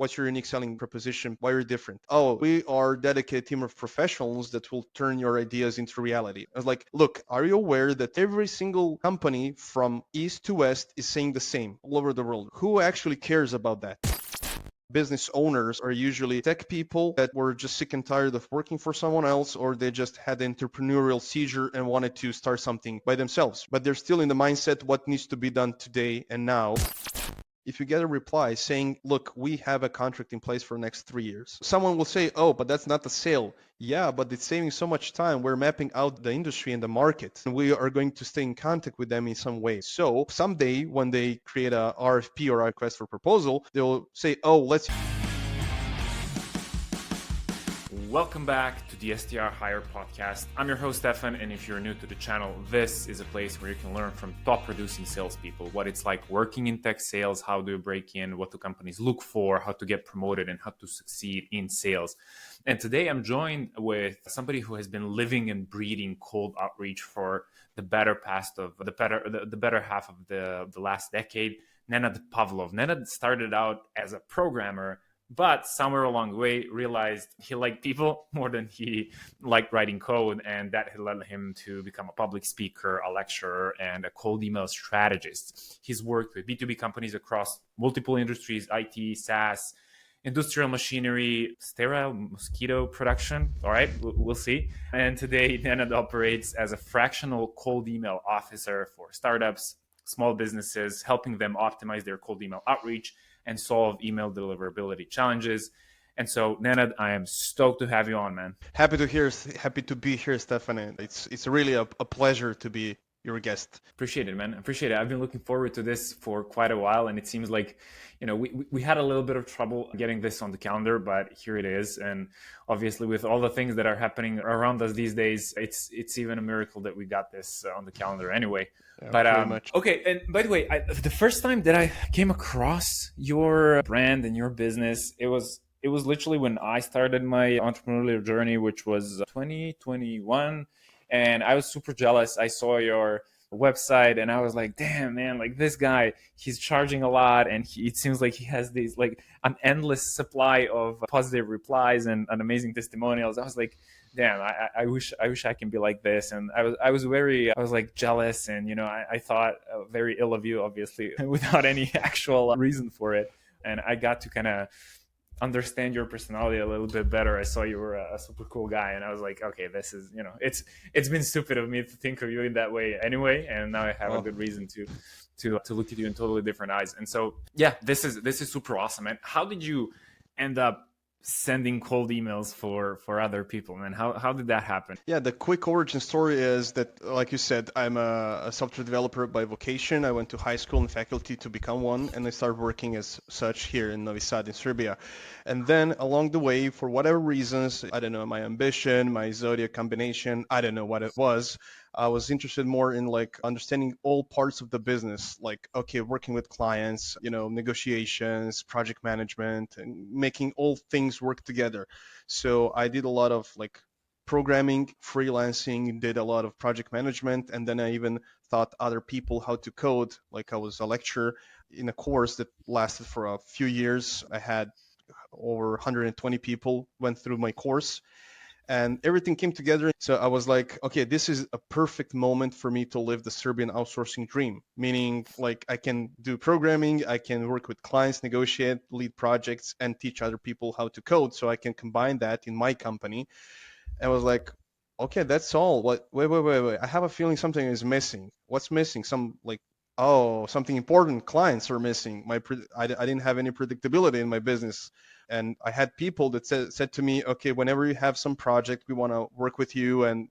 What's your unique selling proposition? Why are you different? Oh, we are a dedicated team of professionals that will turn your ideas into reality. I was like, look, are you aware that every single company from east to west is saying the same all over the world? Who actually cares about that? Business owners are usually tech people that were just sick and tired of working for someone else, or they just had an entrepreneurial seizure and wanted to start something by themselves. But they're still in the mindset what needs to be done today and now. If you get a reply saying, look, we have a contract in place for the next 3 years, someone will say, oh, but that's not the sale. Yeah, but it's saving so much time. We're mapping out the industry and the market, and we are going to stay in contact with them in some way. So someday when they create a RFP or a request for proposal, they'll say, oh, let's. Welcome back to the SDR Hire podcast. I'm your host, Stefan, and if you're new to the channel, this is a place where you can learn from top producing salespeople, what it's like working in tech sales, how do you break in, what do companies look for, how to get promoted, and how to succeed in sales. And today I'm joined with somebody who has been living and breathing cold outreach for the better half of the last decade, Nenad Pavlov. Nenad started out as a programmer, but somewhere along the way realized he liked people more than he liked writing code, and that had led him to become a public speaker, a lecturer, and a cold email strategist. He's worked with B2B companies across multiple industries: IT, SaaS, industrial machinery, sterile mosquito production. All right, we'll see. And today, Nenad operates as a fractional cold email officer for startups, small businesses, helping them optimize their cold email outreach and solve email deliverability challenges. And so, Nenad, I am stoked to have you on, man. Happy to be here, Stephanie. It's really a pleasure to be your guest. Appreciate it, man. Appreciate it. I've been looking forward to this for quite a while, and it seems like, we had a little bit of trouble getting this on the calendar, but here it is. And obviously, with all the things that are happening around us these days, it's even a miracle that we got this on the calendar anyway. Yeah, But okay, and by the way, the first time that I came across your brand and your business, it was literally when I started my entrepreneurial journey, which was 2021, and I was super jealous. I saw your website and I was like, damn, man, like this guy, he's charging a lot, and it seems like he has these like an endless supply of positive replies and amazing testimonials. I was like, damn, I wish I can be like this. And I was like jealous, and I thought very ill of you, obviously, without any actual reason for it. And I got to kind of understand your personality a little bit better. I saw you were a super cool guy, and I was like, okay, this is, it's been stupid of me to think of you in that way anyway, and now I have a good reason to look at you in totally different eyes. And so yeah, this is super awesome. And how did you end up sending cold emails for other people, man? How did that happen? Yeah, the quick origin story is that, like you said, I'm a software developer by vocation. I went to high school and faculty to become one, and I started working as such here in Novi Sad in Serbia. And then along the way, for whatever reasons, I don't know, my ambition, my zodiac combination, I don't know what it was, I was interested more in like understanding all parts of the business, like, okay, working with clients, negotiations, project management, and making all things work together. So I did a lot of like programming, freelancing, did a lot of project management, and then I even taught other people how to code. Like I was a lecturer in a course that lasted for a few years. I had over 120 people went through my course, and everything came together. So I was like, okay, this is a perfect moment for me to live the Serbian outsourcing dream, meaning like I can do programming, I can work with clients, negotiate, lead projects, and teach other people how to code. So I can combine that in my company. And I was like, okay, that's all. What? Wait. I have a feeling something is missing. What's missing? Something important. Clients are missing. I didn't have any predictability in my business, and I had people that said to me, okay, whenever you have some project, we want to work with you, and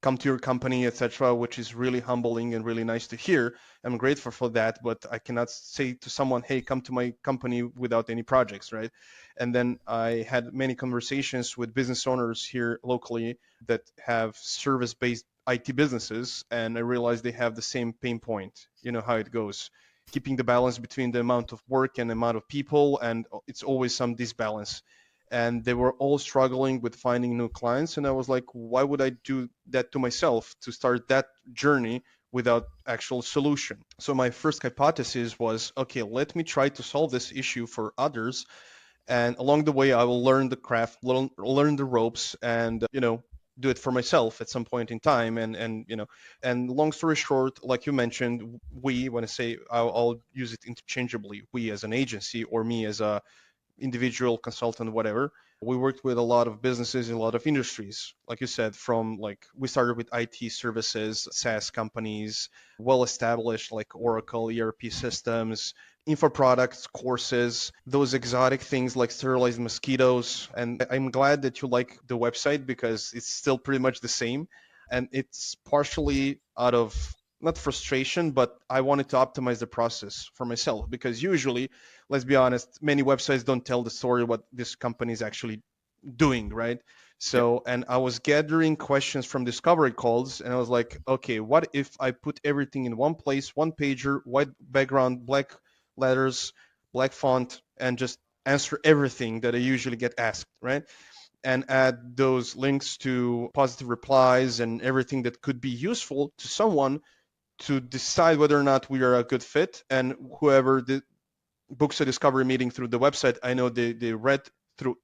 come to your company, etc., which is really humbling and really nice to hear. I'm grateful for that, but I cannot say to someone, hey, come to my company without any projects, right? And then I had many conversations with business owners here locally that have service-based IT businesses, and I realized they have the same pain point. You know how it goes, keeping the balance between the amount of work and the amount of people, and it's always some disbalance. And they were all struggling with finding new clients, and I was like, why would I do that to myself to start that journey without actual solution? So my first hypothesis was, okay, let me try to solve this issue for others, And along the way, I will learn the craft, learn the ropes, and do it for myself at some point in time. And long story short, like you mentioned, we, when I say, I'll use it interchangeably, we as an agency or me as a individual consultant, whatever. We worked with a lot of businesses in a lot of industries, like you said, from like we started with IT services, SaaS companies, well established like Oracle, ERP systems, info products, courses, those exotic things like sterilized mosquitoes. And I'm glad that you like the website because it's still pretty much the same. And it's partially out of not frustration, but I wanted to optimize the process for myself because usually, let's be honest, many websites don't tell the story what this company is actually doing, right? Yeah. So, and I was gathering questions from discovery calls, and I was like, okay, what if I put everything in one place, one pager, white background, black letters, black font, and just answer everything that I usually get asked, right? And add those links to positive replies and everything that could be useful to someone to decide whether or not we are a good fit. And whoever books a discovery meeting through the website, I know they read through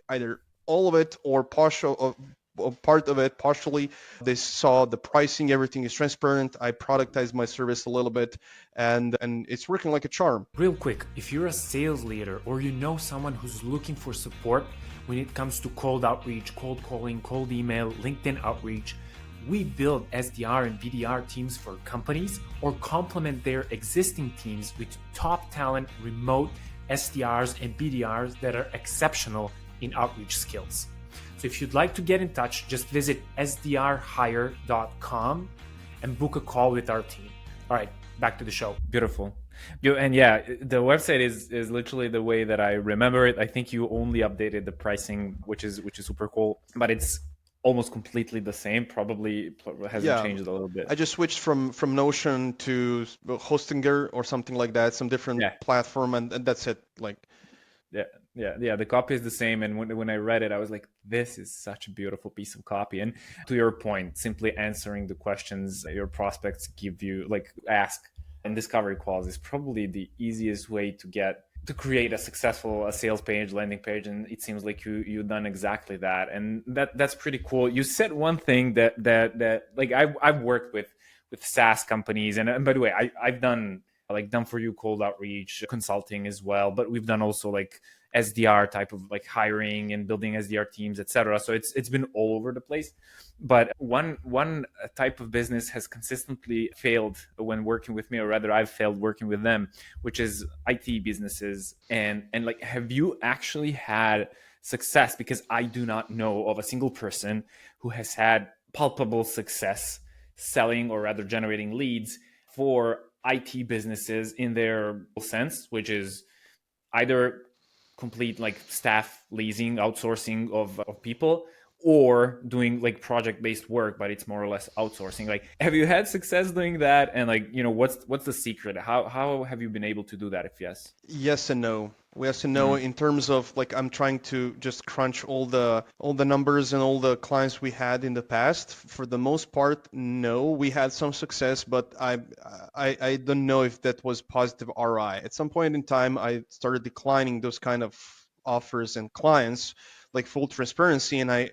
either all of it or partial or part of it partially. They saw the pricing, everything is transparent. I productize my service a little bit, and it's working like a charm. Real quick, if you're a sales leader or you know someone who's looking for support when it comes to cold outreach, cold calling, cold email, LinkedIn outreach, we build SDR and BDR teams for companies or complement their existing teams with top talent, remote SDRs and BDRs that are exceptional in outreach skills. So if you'd like to get in touch, just visit sdrhire.com and book a call with our team. All right, back to the show. Beautiful. And yeah, the website is literally the way that I remember it. I think you only updated the pricing, which is super cool, but it's almost completely the same. Probably hasn't Yeah, changed a little bit. I just switched from Notion to Hostinger or something like that, some different Yeah, platform, and that's it. Like, yeah, yeah. The copy is the same, and when I read it, I was like, "This is such a beautiful piece of copy." And to your point, simply answering the questions that your prospects give you, like ask and discovery calls, is probably the easiest way to create a successful sales page, landing page. And it seems like you've done exactly that, and that's pretty cool. You said one thing that like I've worked with SaaS companies, and by the way, I've done like done for you cold outreach consulting as well, but we've done also like SDR type of like hiring and building SDR teams, etc. So it's been all over the place. But one type of business has consistently failed when working with me, or rather I've failed working with them, which is IT businesses. And like, have you actually had success? Because I do not know of a single person who has had palpable success selling or rather generating leads for IT businesses in their sense, which is either complete like staff leasing, outsourcing of people, or doing like project based work, but it's more or less outsourcing. Like, have you had success doing that? And like, what's the secret? How have you been able to do that? If yes. yes and no. Yes and no Mm, in terms of like I'm trying to just crunch all the numbers and all the clients we had in the past. For the most part, no, we had some success, but I don't know if that was positive ROI. At some point in time, I started declining those kind of offers and clients, like full transparency, and I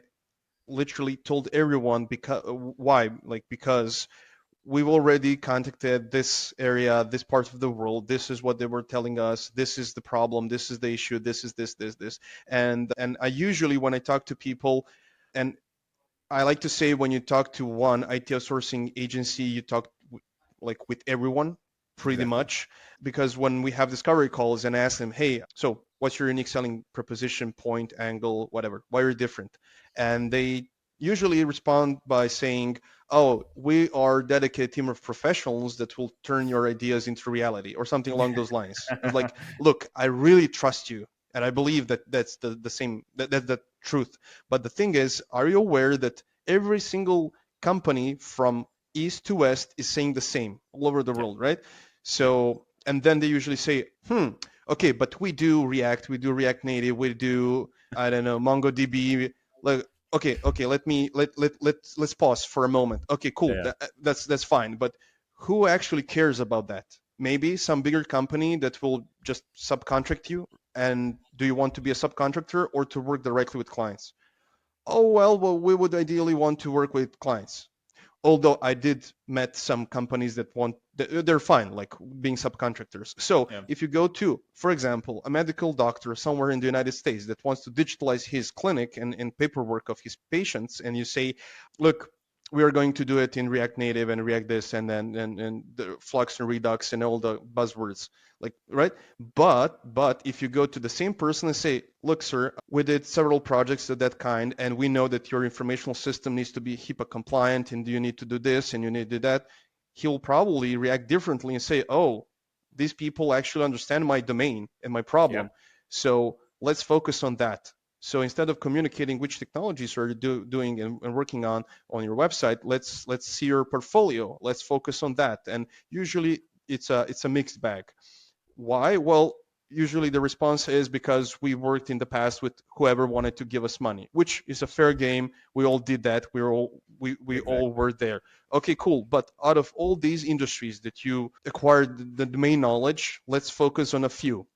literally told everyone because why, like because we've already contacted this area, this part of the world. This is what they were telling us. This is the problem. This is the issue. This is this. And I usually when I talk to people, and I like to say when you talk to one IT outsourcing agency, you talk like with everyone pretty exactly. much because when we have discovery calls and ask them, hey, so what's your unique selling proposition, point, angle, whatever, why are you different? And they usually respond by saying, oh, we are a dedicated team of professionals that will turn your ideas into reality or something along those lines. I was like, look, I really trust you. And I believe that that's the same, that's the truth. But the thing is, are you aware that every single company from east to west is saying the same all over the Yeah. world, right? Yeah. So, and then they usually say, okay, but we do React, we do React Native, we do, I don't know, MongoDB. Like, okay, let's pause for a moment. Okay, cool, Yeah. that's fine. But who actually cares about that? Maybe some bigger company that will just subcontract you, And do you want to be a subcontractor or to work directly with clients? Oh, well, we would ideally want to work with clients. Although I did met some companies that want, they're fine like being subcontractors. So Yeah. if you go to, for example, a medical doctor somewhere in the United States that wants to digitalize his clinic and paperwork of his patients, and you say, look, we are going to do it in React Native and React this and then and the Flux and Redux and all the buzzwords, like, right? But if you go to the same person and say, look, sir, we did several projects of that kind, and we know that your informational system needs to be HIPAA compliant, and you need to do this and you need to do that, he'll probably react differently and say, oh, these people actually understand my domain and my Yeah. problem, so let's focus on that. So instead of communicating which technologies are you doing and working on your website, let's see your portfolio. Let's focus on that. And usually it's a mixed bag. Why? Well, usually the response is because we worked in the past with whoever wanted to give us money, which is a fair game. We all did that. We Exactly. all were there. Okay, cool. But out of all these industries that you acquired the domain knowledge, let's focus on a few,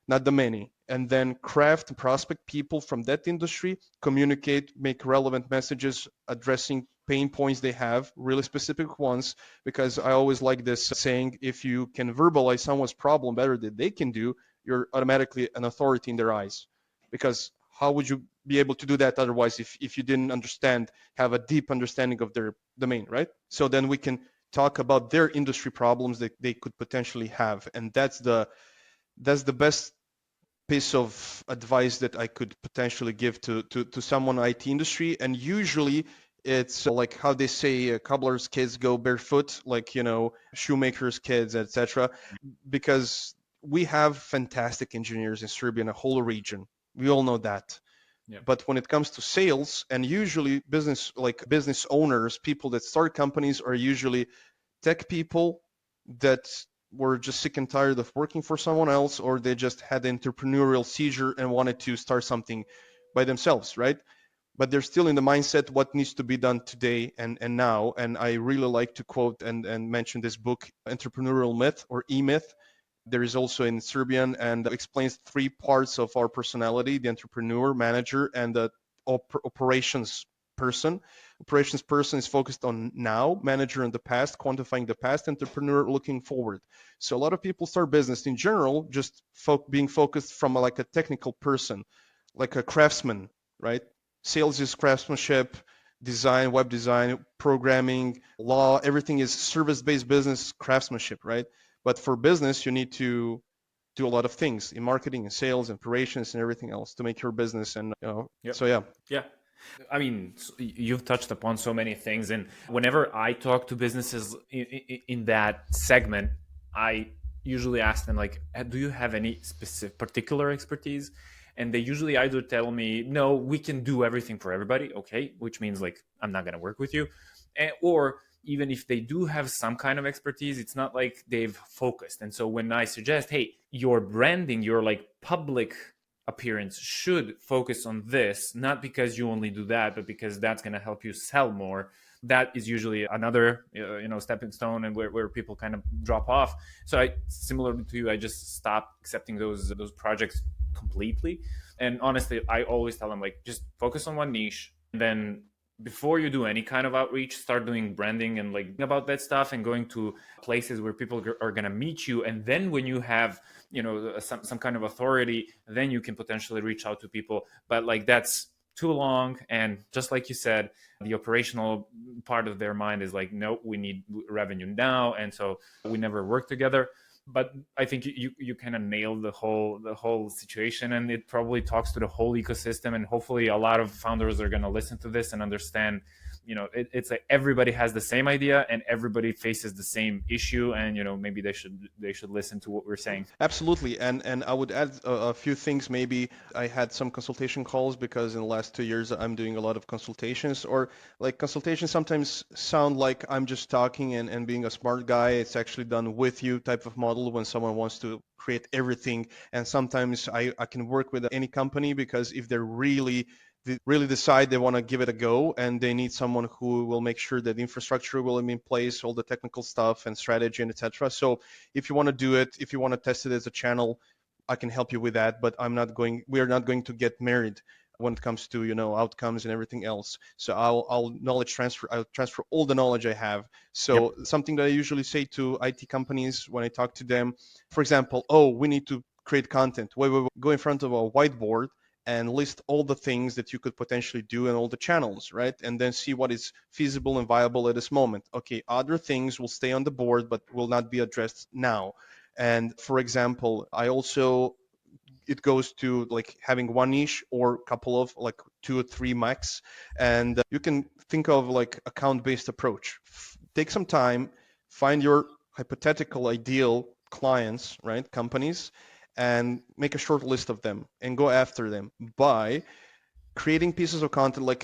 not the many, and then craft and prospect people from that industry, communicate, make relevant messages addressing pain points they have, really specific ones, because I always like this saying, if you can verbalize someone's problem better than they can do, you're automatically an authority in their eyes. Because how would you be able to do that otherwise if you didn't understand, have a deep understanding of their domain, right? So then we can talk about their industry problems that they could potentially have. And that's the best piece of advice that I could potentially give to someone in IT industry. And usually it's like how they say cobbler's kids go barefoot, like, shoemakers kids, etc. Because we have fantastic engineers in Serbia and a whole region. We all know that. Yeah. But when it comes to sales, and usually business, like business owners, people that start companies are usually tech people that were just sick and tired of working for someone else, or they just had an entrepreneurial seizure and wanted to start something by themselves, right? But they're still in the mindset what needs to be done today and now. And I really like to quote and mention this book, Entrepreneurial Myth, or E-Myth. There is also in Serbian, and explains three parts of our personality: the entrepreneur, manager, and the operations person. Operations person is focused on now, manager in the past, quantifying the past, entrepreneur looking forward. So a lot of people start business in general just being focused from like a technical person, like a craftsman, right? Sales is craftsmanship, design, web design, programming, law, everything is service-based business craftsmanship, right? But for business, you need to do a lot of things in marketing and sales and operations and everything else to make your business. And Yep. so yeah. Yeah. I mean, you've touched upon so many things. And whenever I talk to businesses in that segment, I usually ask them, like, do you have any specific, particular expertise? And they usually either tell me, no, we can do everything for everybody. Okay. Which means, like, I'm not going to work with you. Or even if they do have some kind of expertise, it's not like they've focused. And so when I suggest, hey, your branding, your like public appearance should focus on this, not because you only do that, but because that's going to help you sell more. That is usually another stepping stone, and where people kind of drop off. So I, similar to you, I just stopped accepting those projects completely. And honestly, I always tell them, like, just focus on one niche, and then before you do any kind of outreach, start doing branding and like about that stuff, and going to places where people are going to meet you. And then when you have some kind of authority, then you can potentially reach out to people. But like, that's too long. And just like you said, the operational part of their mind is like, no, we need revenue now, and so we never work together. But I think you kind of nailed the whole situation, and it probably talks to the whole ecosystem. And hopefully a lot of founders are going to listen to this and understand, it's like everybody has the same idea and everybody faces the same issue, and maybe they should listen to what we're saying. Absolutely, and I would add a few things. Maybe I had some consultation calls because in the last 2 years I'm doing a lot of consultations, or like consultations sometimes sound like I'm just talking and being a smart guy. It's actually done with you type of model when someone wants to create everything. And sometimes I can work with any company because if they're really decide they want to give it a go and they need someone who will make sure that the infrastructure will be in place, all the technical stuff and strategy and etc. So if you want to do it, if you want to test it as a channel, I can help you with that, but we are not going to get married when it comes to, outcomes and everything else. So I'll transfer all the knowledge I have. Yep. So something that I usually say to IT companies when I talk to them, for example, oh, we need to create content. Wait, go in front of a whiteboard and list all the things that you could potentially do and all the channels, right? And then see what is feasible and viable at this moment. Okay, other things will stay on the board but will not be addressed now. And for example, I also it goes to like having one niche or a couple of like two or three max, and you can think of like account based approach. Take some time, find your hypothetical ideal clients, right, companies, and make a short list of them and go after them by creating pieces of content. Like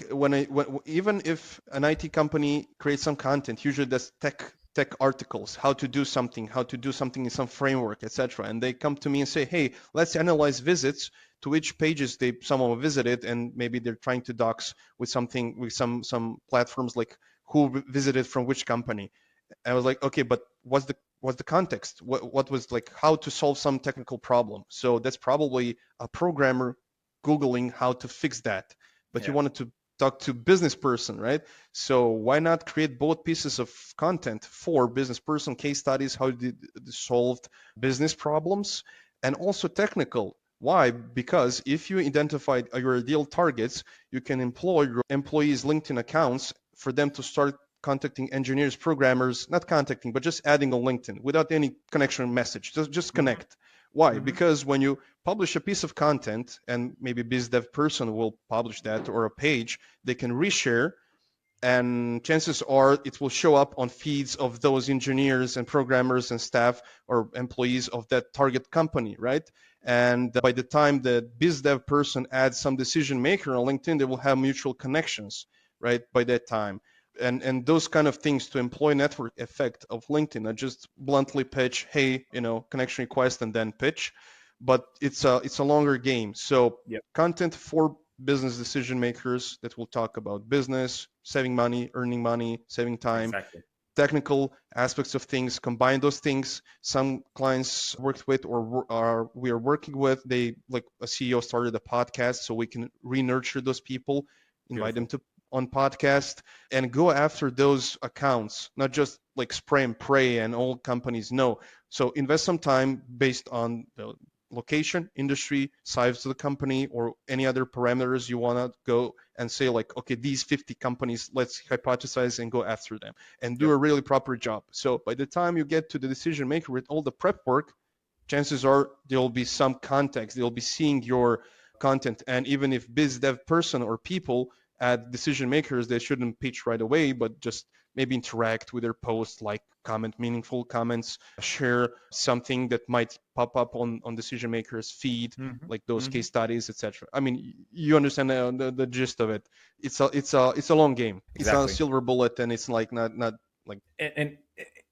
even if an IT company creates some content, usually that's tech articles, how to do something in some framework, etc. And they come to me and say, hey, let's analyze visits to which pages someone visited, and maybe they're trying to dox with something with some platforms like who visited from which company. And I was like, okay, but what's the context? What was like how to solve some technical problem? So that's probably a programmer googling how to fix that. But you Yeah. wanted to talk to business person, right? So why not create both pieces of content for business person, case studies, how did solved business problems, and also technical. Why? Because if you identified your ideal targets, you can employ your employees' LinkedIn accounts for them to start contacting engineers, programmers, not contacting, but just adding on LinkedIn without any connection message. Just Mm-hmm. connect. Why? Mm-hmm. Because when you publish a piece of content and maybe biz dev person will publish that or a page, they can reshare, and chances are it will show up on feeds of those engineers and programmers and staff or employees of that target company, right? And by the time the biz dev person adds some decision maker on LinkedIn, they will have mutual connections, right, by that time. And those kind of things to employ network effect of LinkedIn, not just bluntly pitch, hey, connection request and then pitch, but it's a longer game. So Yep. content for business decision makers that will talk about business, saving money, saving time, Exactly. technical aspects of things, combine those things. Some clients worked with or are we are working with, they like a CEO started a podcast so we can re-nurture those people, invite them Beautiful. to on podcast and go after those accounts, not just like spray and pray and all companies know. So invest some time based on the location, industry, size of the company, or any other parameters you want to go and say like, okay, these 50 companies, let's hypothesize and go after them and do Yep. a really proper job. So by the time you get to the decision maker with all the prep work, chances are there'll be some context. They'll be seeing your content. And even if biz dev person or people at decision makers, they shouldn't pitch right away, but just maybe interact with their post, like comment meaningful comments, share something that might pop up on decision makers feed, Mm-hmm. like those Mm-hmm. case studies, etc. I mean, you understand the gist of it. It's a long game. It's not a Exactly. silver bullet, and it's like not like And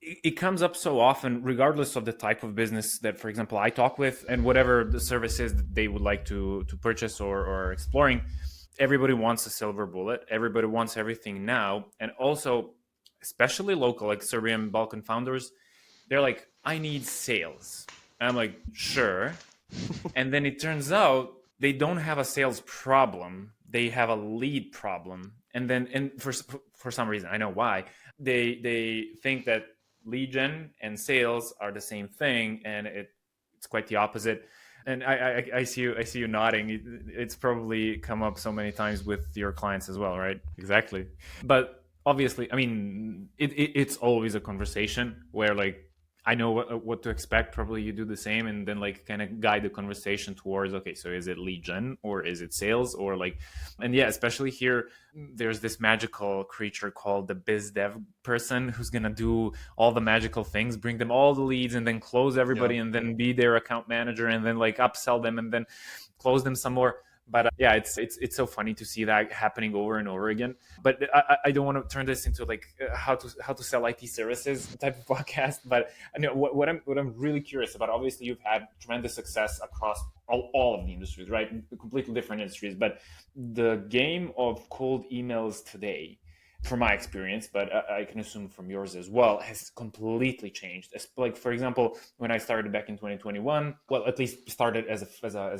it comes up so often, regardless of the type of business that, for example, I talk with, and whatever the services that they would like to purchase or exploring. Everybody wants a silver bullet. Everybody wants everything now, and also, especially local, like Serbian Balkan founders, they're like, I need sales. And I'm like, sure. And then it turns out they don't have a sales problem, they have a lead problem. And then, and for some reason, I know why, they think that lead gen and sales are the same thing, and it's quite the opposite. And I see you nodding. It's probably come up so many times with your clients as well, right? Exactly. But obviously, I mean, it's always a conversation where, like, I know what to expect. Probably you do the same, and then like kind of guide the conversation towards, okay, so is it lead gen or is it sales or like, and yeah, especially here, there's this magical creature called the biz dev person who's gonna do all the magical things, bring them all the leads, and then close yeah. everybody, and then be their account manager, and then like upsell them, and then close them some more. But yeah, it's so funny to see that happening over and over again. But I don't want to turn this into like how to sell IT services type of podcast. But I know what I'm really curious about. Obviously, you've had tremendous success across all of the industries, right? Completely different industries. But the game of cold emails today, from my experience, but I can assume from yours as well, has completely changed. Like, for example, when I started back in 2021, well, at least started as a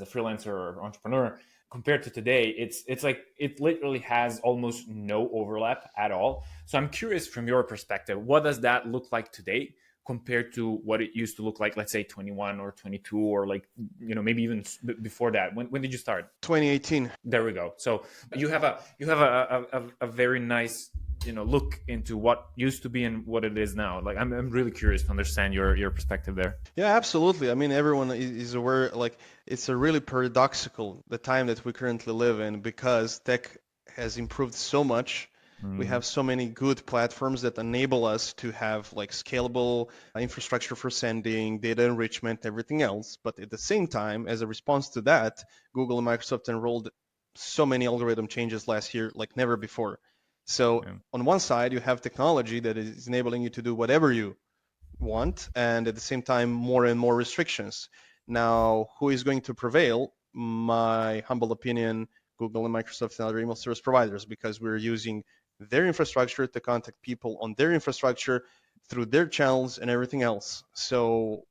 freelancer or entrepreneur, compared to today, it's like it literally has almost no overlap at all. So I'm curious from your perspective, what does that look like today compared to what it used to look like, let's say 21 or 22, or like, maybe even before that? When did you start? 2018. There we go. So you have a very nice look into what used to be and what it is now. Like, I'm really curious to understand your perspective there. Yeah, absolutely. I mean, everyone is aware, like, it's a really paradoxical, the time that we currently live in, because tech has improved so much. We Mm, have so many good platforms that enable us to have like scalable infrastructure for sending, data enrichment, everything else. But at the same time, as a response to that, Google and Microsoft enrolled so many algorithm changes last year like never before. So yeah, on one side, you have technology that is enabling you to do whatever you want, and at the same time, more and more restrictions. Now, who is going to prevail? My humble opinion, Google and Microsoft and other email service providers, because we're using their infrastructure to contact people on their infrastructure through their channels and everything else. So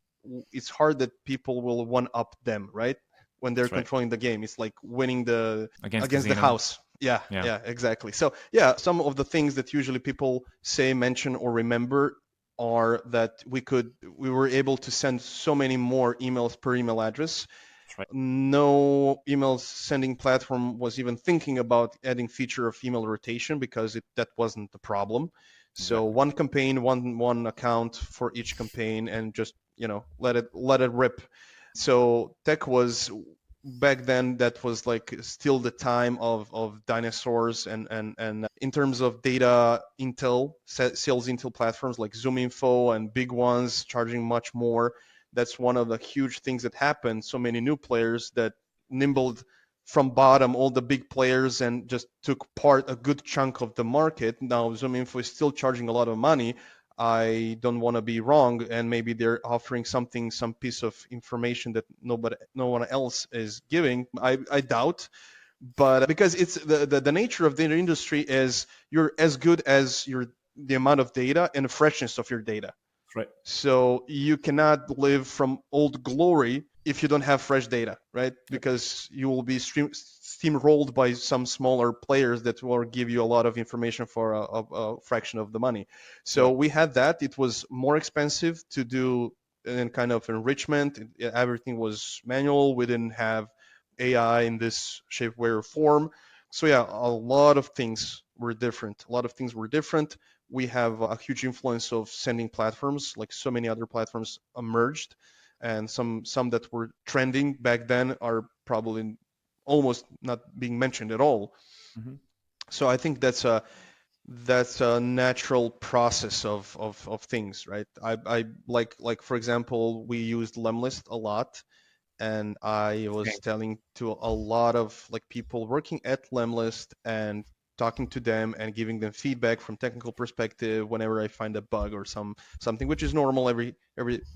it's hard that people will one up them, right? When they're that's right. controlling the game, it's like winning the Against against the casino. house. Yeah, Yeah. yeah, exactly. So yeah, some of the things that usually people say, mention, or remember are that we were able to send so many more emails per email address. That's right. No email sending platform was even thinking about adding feature of email rotation because that wasn't the problem. So Exactly. one campaign, one account for each campaign, and just let it rip. So tech was back then, that was like still the time of dinosaurs, and in terms of data intel, sales intel platforms like ZoomInfo and big ones charging much more. That's one of the huge things that happened. So many new players that nimbled from bottom all the big players and just took part a good chunk of the market. Now ZoomInfo is still charging a lot of money. I don't want to be wrong, and maybe they're offering something, some piece of information that no one else is giving. I doubt, but because it's the nature of the industry is you're as good as the amount of data and the freshness of your data. That's right. So you cannot live from old glory if you don't have fresh data, right? Yep. Because you will be steamrolled by some smaller players that will give you a lot of information for a fraction of the money. So Right. we had that. It was more expensive to do and kind of enrichment. Everything was manual. We didn't have AI in this shape, way, or form. So yeah, a lot of things were different. A lot of things were different. We have a huge influence of sending platforms, like so many other platforms emerged, and some that were trending back then are probably almost not being mentioned at all. Hmm. So I think that's a natural process of things, right? I like for example, we used Lemlist a lot, and I was Okay. telling to a lot of like people working at Lemlist and talking to them and giving them feedback from technical perspective whenever I find a bug or something, which is normal. Every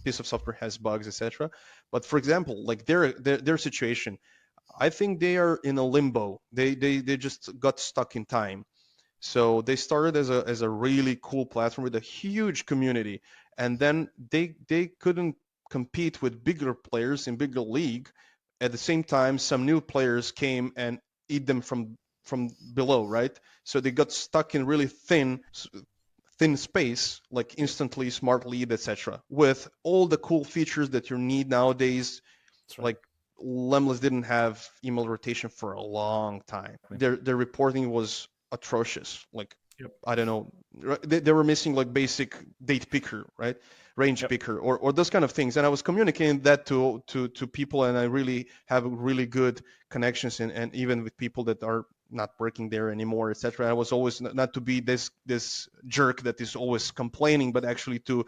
piece of software has bugs, etc. But for example, like their situation, I think they are in a limbo. They just got stuck in time. So they started as a really cool platform with a huge community, and then they couldn't compete with bigger players in bigger league. At the same time, some new players came and eat them from below, right? So they got stuck in really thin space, like Yep. instantly smart lead, etc. With all the cool features that you need nowadays, That's right. like Lemless didn't have email rotation for a long time. Exactly. Their reporting was atrocious. Like Yep. I don't know, they were missing like basic date picker, right? Range Yep. picker, or those kind of things. And I was communicating that to people, and I really have really good connections, and even with people that are not working there anymore, etc. I was always not to be this jerk that is always complaining, but actually to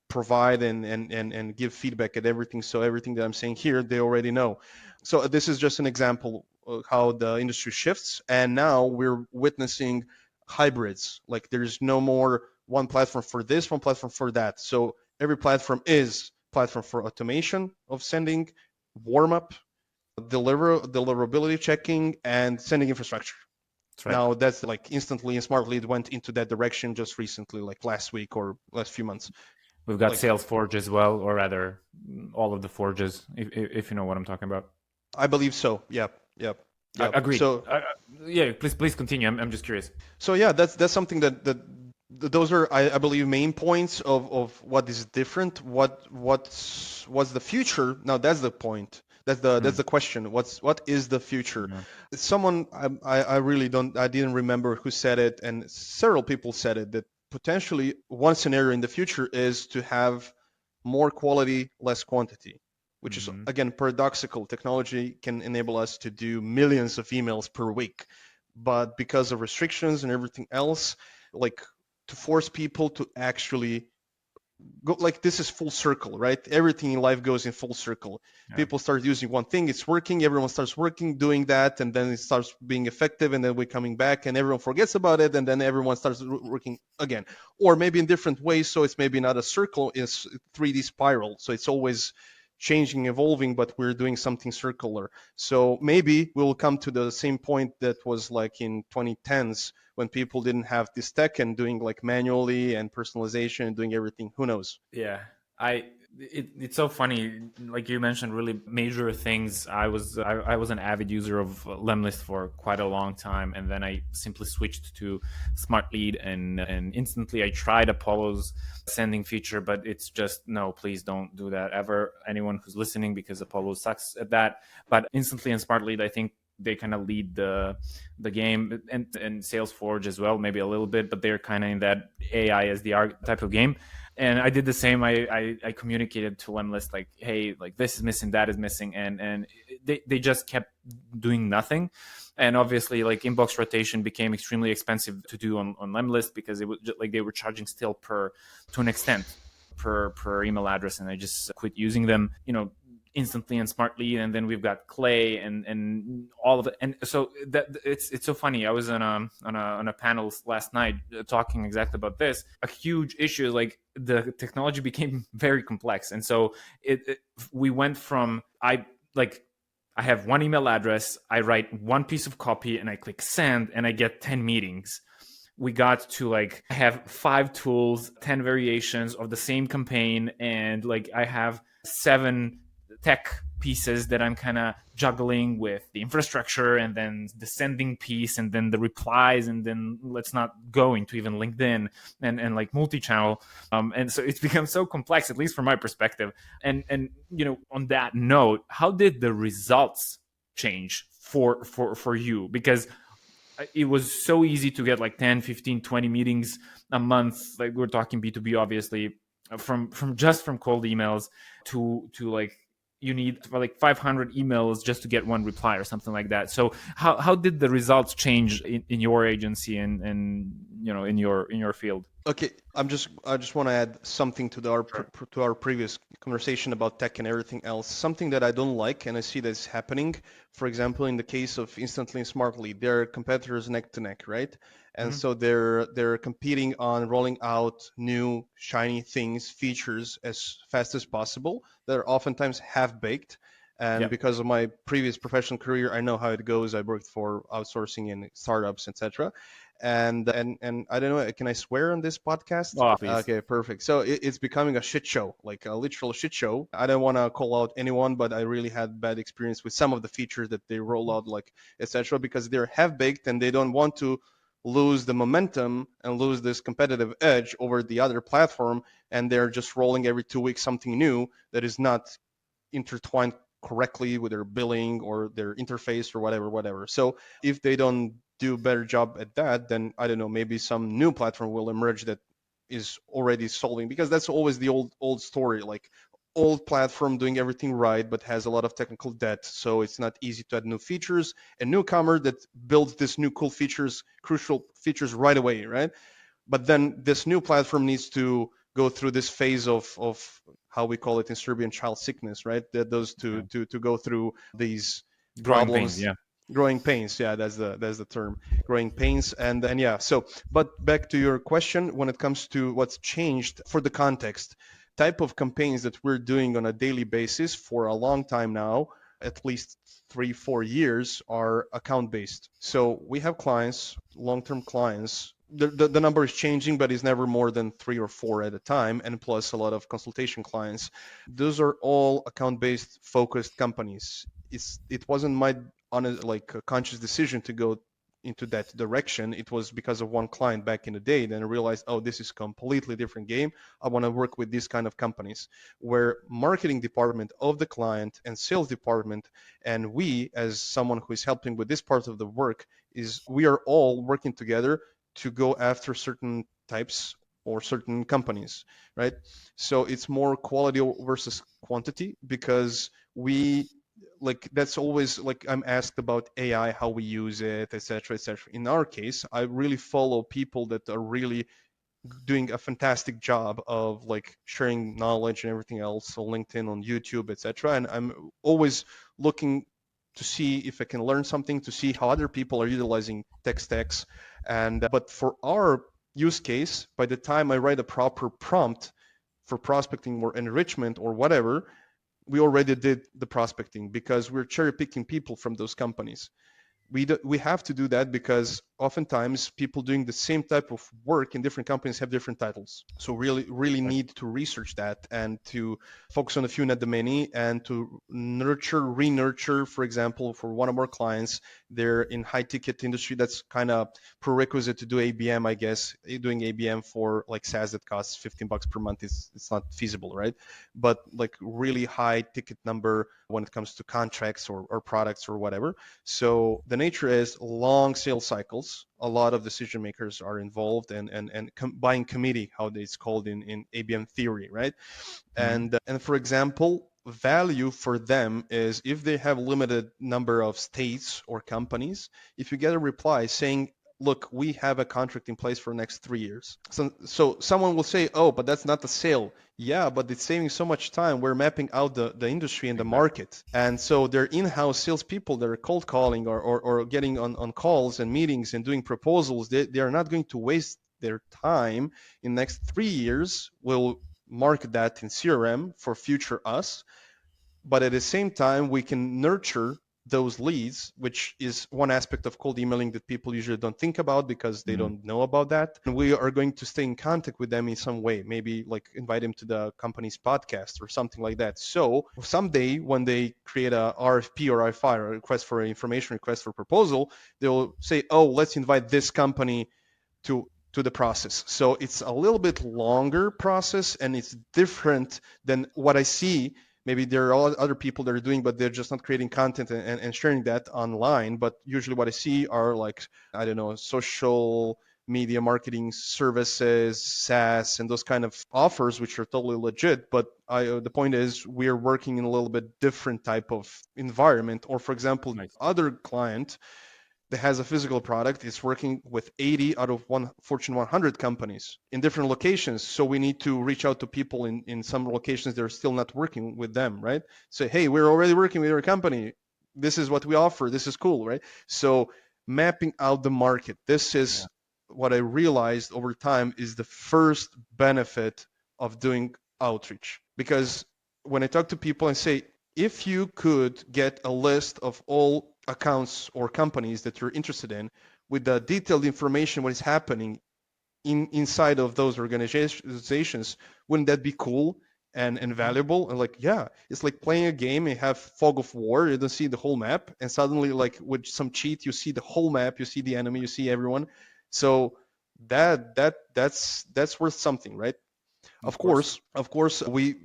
provide and give feedback at everything. So everything that I'm saying here, they already know. So this is just an example of how the industry shifts, and now we're witnessing hybrids. Like there's no more one platform for this, one platform for that. So every platform is platform for automation of sending, warm up, deliverability checking, and sending infrastructure. That's right. Now that's like instantly and smartly it went into that direction just recently, like last week or last few months. We've got Like Salesforge as well, or rather, all of the forges, if you know what I'm talking about. I believe so. Yep, yep, yep. Agreed. So Yeah, please continue. I'm just curious. so yeah, that's something those are I believe main points of what is different. What's the future? Now that's the point. That's Mm, the question. What is the future? yeah. Someone I really don't I didn't remember who said it, and several people said it that potentially one scenario in the future is to have more quality, less quantity, which is Hmm. again paradoxical. Technology can enable us to do millions of emails per week, but because of restrictions and everything else, like to force people to actually go, like this is full circle, right? Everything in life goes in full circle. Yeah. People start using one thing, it's working, everyone starts working doing that, and then it starts being effective, and then we're coming back and everyone forgets about it, and then everyone starts working again, or maybe in different ways. So it's maybe not a circle, it's 3D spiral, so it's always changing, evolving, but we're doing something circular. So maybe we'll come to the same point that was like in 2010s when people didn't have this tech and doing like manually and personalization and doing everything. Who knows? Yeah, I it's so funny. Like you mentioned, really major things. I was an avid user of Lemlist for quite a long time, and then I simply switched to Smart Lead, and instantly I tried Apollo's sending feature, but it's just no. Please don't do that ever. Anyone who's listening, because Apollo sucks at that. But instantly and Smart Lead, I think they kind of lead the game, and Salesforge as well, maybe a little bit, but they're kind of in that AI as the art type of game. And I did the same. I communicated to Lemlist like, hey, like this is missing, that is missing, and they just kept doing nothing. And obviously, like inbox rotation became extremely expensive to do on Lemlist because it was just, like they were charging still per to an extent per email address, and I just quit using them. Instantly and smartly. And then we've got Clay and all of it. And so that it's so funny. I was on a panel last night talking exactly about this. A huge issue is like the technology became very complex, and so we went from I have one email address, I write one piece of copy, and I click send, and I get 10 meetings. We got to like I have 5 tools, 10 variations of the same campaign, and like I have 7 tech pieces that I'm kind of juggling with the infrastructure and then the sending piece and then the replies, and then let's not go into even LinkedIn and like multi-channel. And so it's become so complex, at least from my perspective. And on that note, how did the results change for you? Because it was so easy to get like 10, 15, 20 meetings a month. Like we're talking B2B, obviously, from cold emails to like you need like 500 emails just to get one reply or something like that. So how did the results change in your agency and in your field? Okay, I just want to add something to Sure. to our previous conversation about tech and everything else. Something that I don't like, and I see that's happening. For example, in the case of Instantly and Smartly, they're competitors neck to neck, right? And Hmm. so they're competing on rolling out new shiny things, features as fast as possible. They're oftentimes half baked. And Yeah. because of my previous professional career, I know how it goes. I worked for outsourcing in startups, etc. And I don't know, can I swear on this podcast? Oh, please. Okay, perfect. So it's becoming a shit show, like a literal shit show. I don't want to call out anyone, but I really had bad experience with some of the features that they roll out, like etc. Because they're half baked and they don't want to lose the momentum and lose this competitive edge over the other platform, and they're just rolling every 2 weeks something new that is not intertwined correctly with their billing or their interface or whatever. So if they don't do a better job at that, then I don't know, maybe some new platform will emerge that is already solving, because that's always the old story, like old platform doing everything right but has a lot of technical debt, so it's not easy to add new features. A newcomer that builds this new cool features, crucial features right away, right? But then this new platform needs to go through this phase of how we call it in Serbian child sickness, right? That those Yeah. to go through these Growing pains. problems, Yeah. growing pains. Yeah, that's the term, growing pains. And yeah, so but back to your question, when it comes to what's changed for the context, type of campaigns that we're doing on a daily basis for a long time now at least 3 4 years are account based. So we have clients, long-term clients. The number is changing, but it's never more than 3 or 4 at a time, and plus a lot of consultation clients. Those are all account-based focused companies. It wasn't my honest, like a conscious decision to go into that direction. It was because of one client back in the day. Then I realized, oh, this is a completely different game. I want to work with these kind of companies where marketing department of the client and sales department and we as someone who is helping with this part of the work is we are all working together to go after certain types or certain companies, right? So it's more quality versus quantity because we like that's always like I'm asked about AI, how we use it, etc., etc. In our case, I really follow people that are really doing a fantastic job of like sharing knowledge and everything else on LinkedIn, on YouTube, etc. And I'm always looking to see if I can learn something, to see how other people are utilizing tech stacks. And but for our use case, by the time I write a proper prompt for prospecting or enrichment or whatever, we already did the prospecting because we're cherry picking people from those companies. We have to do that because oftentimes people doing the same type of work in different companies have different titles. So really Right. need to research that and to focus on a few, not the many, and to nurture, re-nurture. For example, for one of our clients, they're in high ticket industry. That's kind of prerequisite to do ABM, I guess. Doing ABM for like SaaS that costs $15 per month is it's not feasible, right? But like really high ticket number when it comes to contracts or products or whatever. So the nature is long sales cycles. A lot of decision makers are involved and buying committee, how it's called in ABM theory, right? Mm-hmm. And for example, value for them is if they have limited number of states or companies, if you get a reply saying, look, we have a contract in place for the next 3 years. So someone will say, oh, but that's not the sale. Yeah, but it's saving so much time. We're mapping out the industry and the Exactly. market. And so they're in-house salespeople that are cold calling or getting on calls and meetings and doing proposals. They are not going to waste their time in the next 3 years. Will mark that in CRM for future us, but at the same time, we can nurture those leads, which is one aspect of cold emailing that people usually don't think about because they Mm-hmm. don't know about that. And we are going to stay in contact with them in some way, maybe like invite them to the company's podcast or something like that. So someday when they create a RFP or RFI or request for information, request for proposal, they'll say, oh, let's invite this company to the process. So it's a little bit longer process and it's different than what I see. Maybe there are other people that are doing, but they're just not creating content and sharing that online. But usually what I see are like, I don't know, social media marketing services, SaaS, and those kind of offers, which are totally legit. But the point is, we're working in a little bit different type of environment. Or, for example, Nice. other client that has a physical product is working with 80 out of one Fortune 100 companies in different locations. So we need to reach out to people in some locations that are still not working with them, right? Say, hey, we're already working with your company. This is what we offer. This is cool, right? So mapping out the market. This Yeah. is what I realized over time is the first benefit of doing outreach. Because when I talk to people and say, if you could get a list of all accounts or companies that you're interested in with the detailed information what is happening inside of those organizations, wouldn't that be cool and Mm-hmm. valuable? And like, yeah, it's like playing a game. You have fog of war, you don't see the whole map, and suddenly like with some cheat you see the whole map, you see the enemy, you see everyone. So that's worth something, right? Of course. Of course, we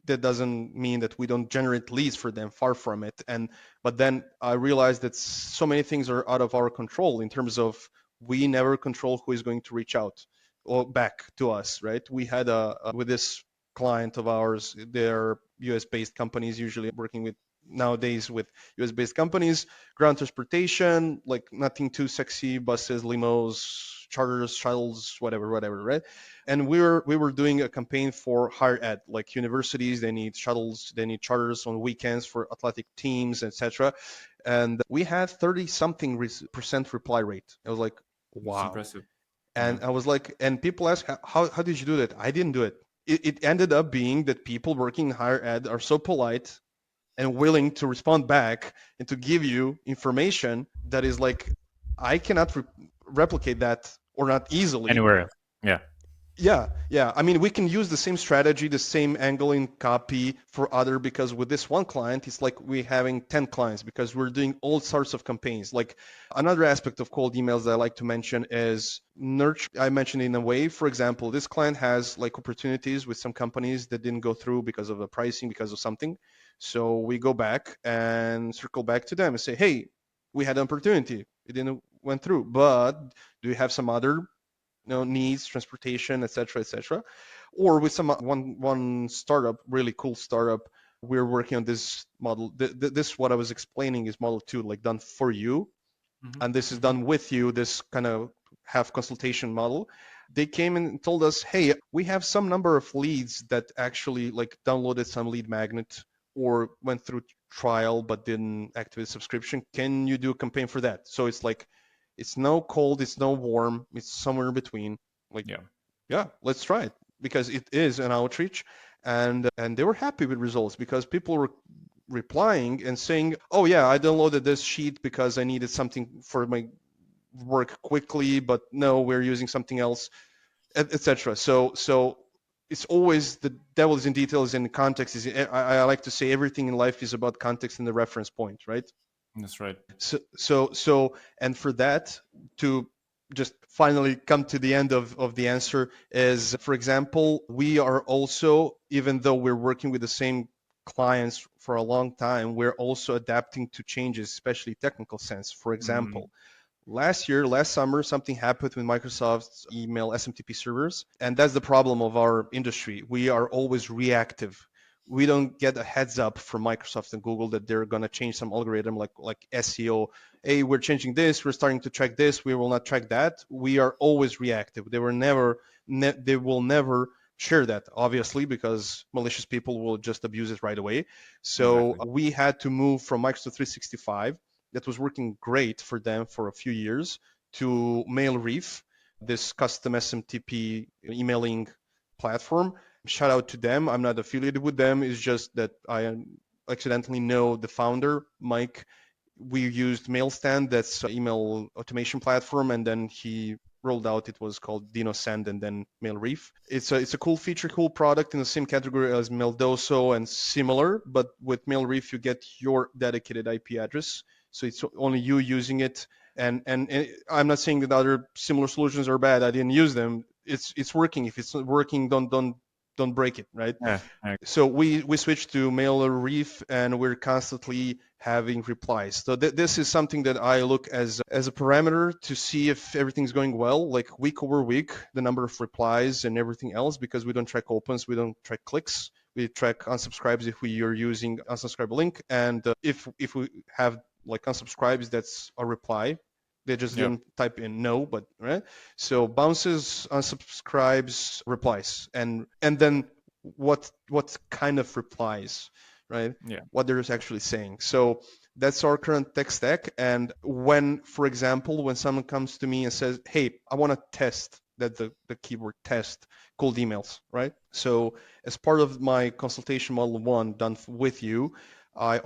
that doesn't mean that we don't generate leads for them. Far from it. And but then I realized that so many things are out of our control in terms of we never control who is going to reach out or back to us, right? We had with this client of ours, they're US based companies, usually working with nowadays with US based companies, ground transportation, like nothing too sexy, buses, limos, charters, shuttles, whatever, right? And we were doing a campaign for higher ed, like universities. They need shuttles, they need charters on weekends for athletic teams, etc. And we had 30 something percent reply rate. I was like, It's wow. impressive. Yeah. And I was like, and people ask, how did you do that? I didn't do it. It ended up being that people working in higher ed are so polite and willing to respond back and to give you information that is like, I cannot replicate that, or not easily. Anywhere else. Yeah. Yeah, yeah. I mean, we can use the same strategy, the same angling copy for other, because with this one client, it's like we having 10 clients because we're doing all sorts of campaigns. Like another aspect of cold emails that I like to mention is nurture. I mentioned in a way, for example, this client has like opportunities with some companies that didn't go through because of the pricing, because of something. So we go back and circle back to them and say, hey, we had an opportunity. It didn't went through, but do you have some other needs, transportation, etc., etc. Or with some one startup, really cool startup, we're working on this model. This what I was explaining is model two, like done for you, Hmm. and this is Hmm. done with you. This kind of half consultation model. They came and told us, hey, we have some number of leads that actually like downloaded some lead magnet or went through trial but didn't activate subscription. Can you do a campaign for that? So it's like, it's no cold, it's no warm, it's somewhere in between. Like, Yeah. yeah, let's try it, because it is an outreach. And they were happy with results because people were replying and saying, oh yeah, I downloaded this sheet because I needed something for my work quickly, but no, we're using something else, etc. So it's always the devil is in details, and context is, I like to say everything in life is about context and the reference point, right? That's right. So and for that to just finally come to the end of the answer is, for example, we are also, even though we're working with the same clients for a long time, we're also adapting to changes, especially technical sense. For Mm, example, last summer, something happened with Microsoft's email SMTP servers, and that's the problem of our industry. We are always reactive. We don't get a heads up from Microsoft and Google that they're going to change some algorithm like SEO. Hey, we're changing this. We're starting to track this. We will not track that. We are always reactive. They will never share that, obviously, because malicious people will just abuse it right away. So exactly. we had to move from Microsoft 365, that was working great for them for a few years, to MailReef, this custom SMTP emailing platform. Shout out to them. I'm not affiliated with them. It's just that I accidentally know the founder, Mike. We used MailStand, that's an email automation platform, and then he rolled out, it was called DinoSend and then MailReef. It's a cool feature, cool product in the same category as Maildoso and similar, but with MailReef you get your dedicated IP address, so it's only you using it. And I'm not saying that other similar solutions are bad. I didn't use them. It's working. If it's not working, don't break it, right? Yeah. So we switched to MailerReef, and we're constantly having replies. So this is something that I look as a parameter to see if everything's going well, like week over week, the number of replies and everything else, because we don't track opens, we don't track clicks. We track unsubscribes if we are using unsubscribe link, and if we have like unsubscribes, that's a reply. They just Yeah. didn't type in no, but right. So bounces, unsubscribes, replies, and then what kind of replies, right? Yeah. What they're actually saying. So that's our current tech stack. And when, for example, when someone comes to me and says, hey, I want to test, that the keyword test, cold emails, right? So as part of my consultation model one done with you, I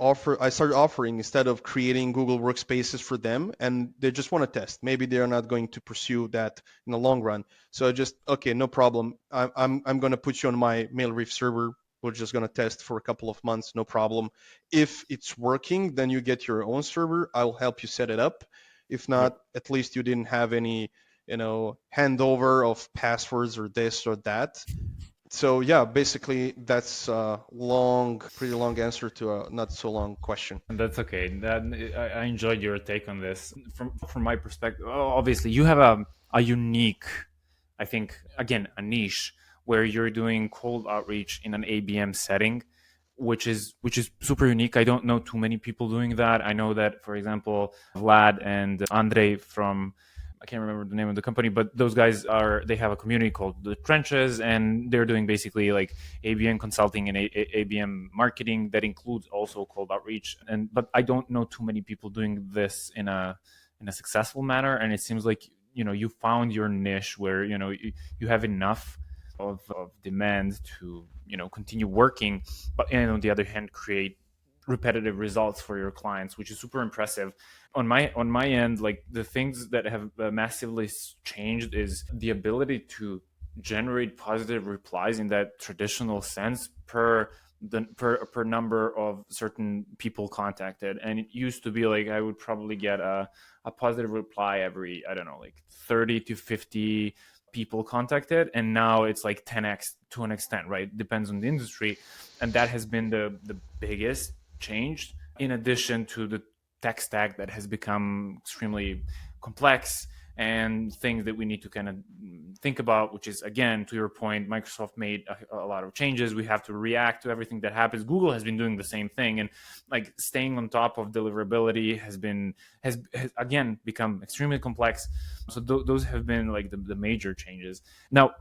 started offering, instead of creating Google Workspaces for them, and they just want to test. Maybe they are not going to pursue that in the long run. So I just, okay, no problem. I'm going to put you on my MailReef server. We're just going to test for a couple of months, no problem. If it's working, then you get your own server. I'll help you set it up. If Yep. not, at least you didn't have any, handover of passwords or this or that. So yeah, basically that's a pretty long answer to a not so long question. And that's okay. I enjoyed your take on this. From my perspective, obviously you have a unique, I think, again, a niche where you're doing cold outreach in an ABM setting, which is super unique. I don't know too many people doing that. I know that, for example, Vlad and Andre from, I can't remember the name of the company, but those guys they have a community called the Trenches, and they're doing basically like ABM consulting and ABM marketing that includes also cold outreach. But I don't know too many people doing this in a successful manner. And it seems like you found your niche where you have enough of demand to continue working, but and on the other hand create repetitive results for your clients, which is super impressive. On my end, like the things that have massively changed is the ability to generate positive replies in that traditional sense per number of certain people contacted. And it used to be like I would probably get a positive reply every, I don't know, like 30 to 50 people contacted, and now it's like 10x to an extent, right? Depends on the industry. And that has been the biggest change, in addition to the tech stack that has become extremely complex and things that we need to kind of think about, which is, again, to your point, Microsoft made a lot of changes. We have to react to everything that happens. Google has been doing the same thing, and like staying on top of deliverability has again become extremely complex. So those have been like the major changes. Now,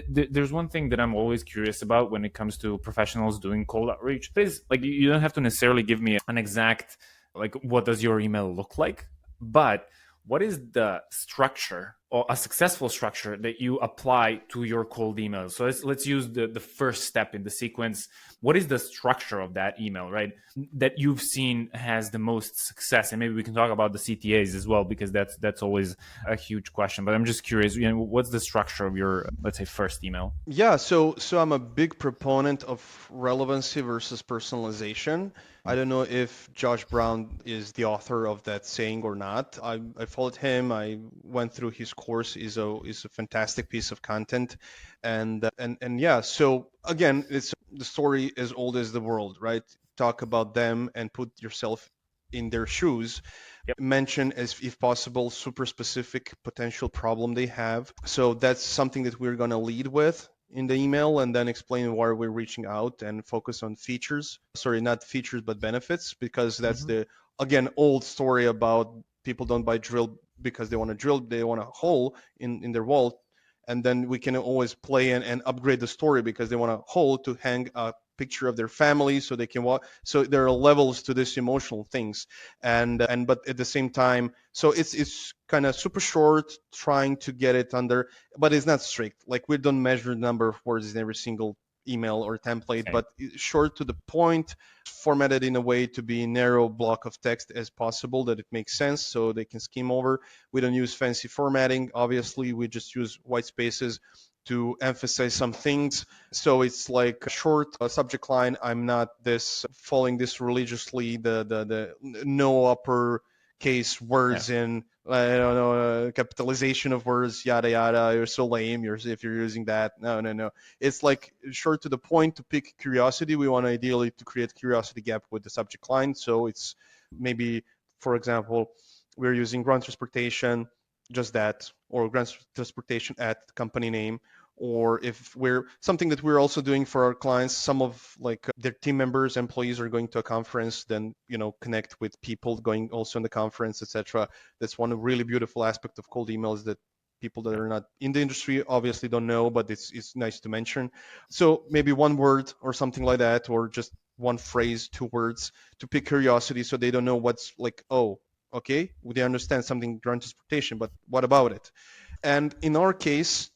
there's one thing that I'm always curious about when it comes to professionals doing cold outreach. Is like you don't have to necessarily give me an exact like what does your email look like, but what is the structure or a successful structure that you apply to your cold emails? So let's use the first step in the sequence. What is the structure of that email, right? That you've seen has the most success, and maybe we can talk about the CTAs as well, because that's always a huge question. But I'm just curious, what's the structure of your, let's say, first email? Yeah, so I'm a big proponent of relevancy versus personalization. I don't know if Josh Brown is the author of that saying or not. I followed him. I went through his course. Is a fantastic piece of content, and yeah. So again, it's the story as old as the world, right? Talk about them and put yourself in their shoes. Yep. Mention, as if possible, super specific potential problem they have. So that's something that we're going to lead with in the email, and then explain why we're reaching out and focus on features. Sorry, not features, but benefits, because that's Mm-hmm. the, again, old story about people don't buy drill because they want to drill, they want a hole in their wall. And then we can always play and upgrade the story because they want a hole to hang a picture of their family so they can walk. So there are levels to this emotional things. And but at the same time, so it's kind of super short, trying to get it under, but it's not strict. Like, we don't measure the number of words in every single email or template, Same. but short to the point, formatted in a way to be narrow block of text as possible, that it makes sense so they can skim over. We don't use fancy formatting, obviously. We just use white spaces to emphasize some things. So it's like a short subject line. I'm not this following this religiously. The no upper case Yeah. words in, I don't know, capitalization of words, yada yada. You're so lame. If you're using that. No, no, no. It's like short to the point to pick curiosity. We want ideally to create curiosity gap with the subject line. So it's maybe, for example, we're using ground transportation, just that, or ground transportation at company name. Or if we're something that we're also doing for our clients, some of like their team members, employees are going to a conference, then connect with people going also in the conference, etc. That's one really beautiful aspect of cold emails that people that Yep. are not in the industry obviously don't know, but it's nice to mention. So maybe one word or something like that, or just one phrase, two words, to pick curiosity, so they don't know what's like, oh, okay, they understand something ground transportation, but what about it? And in our case,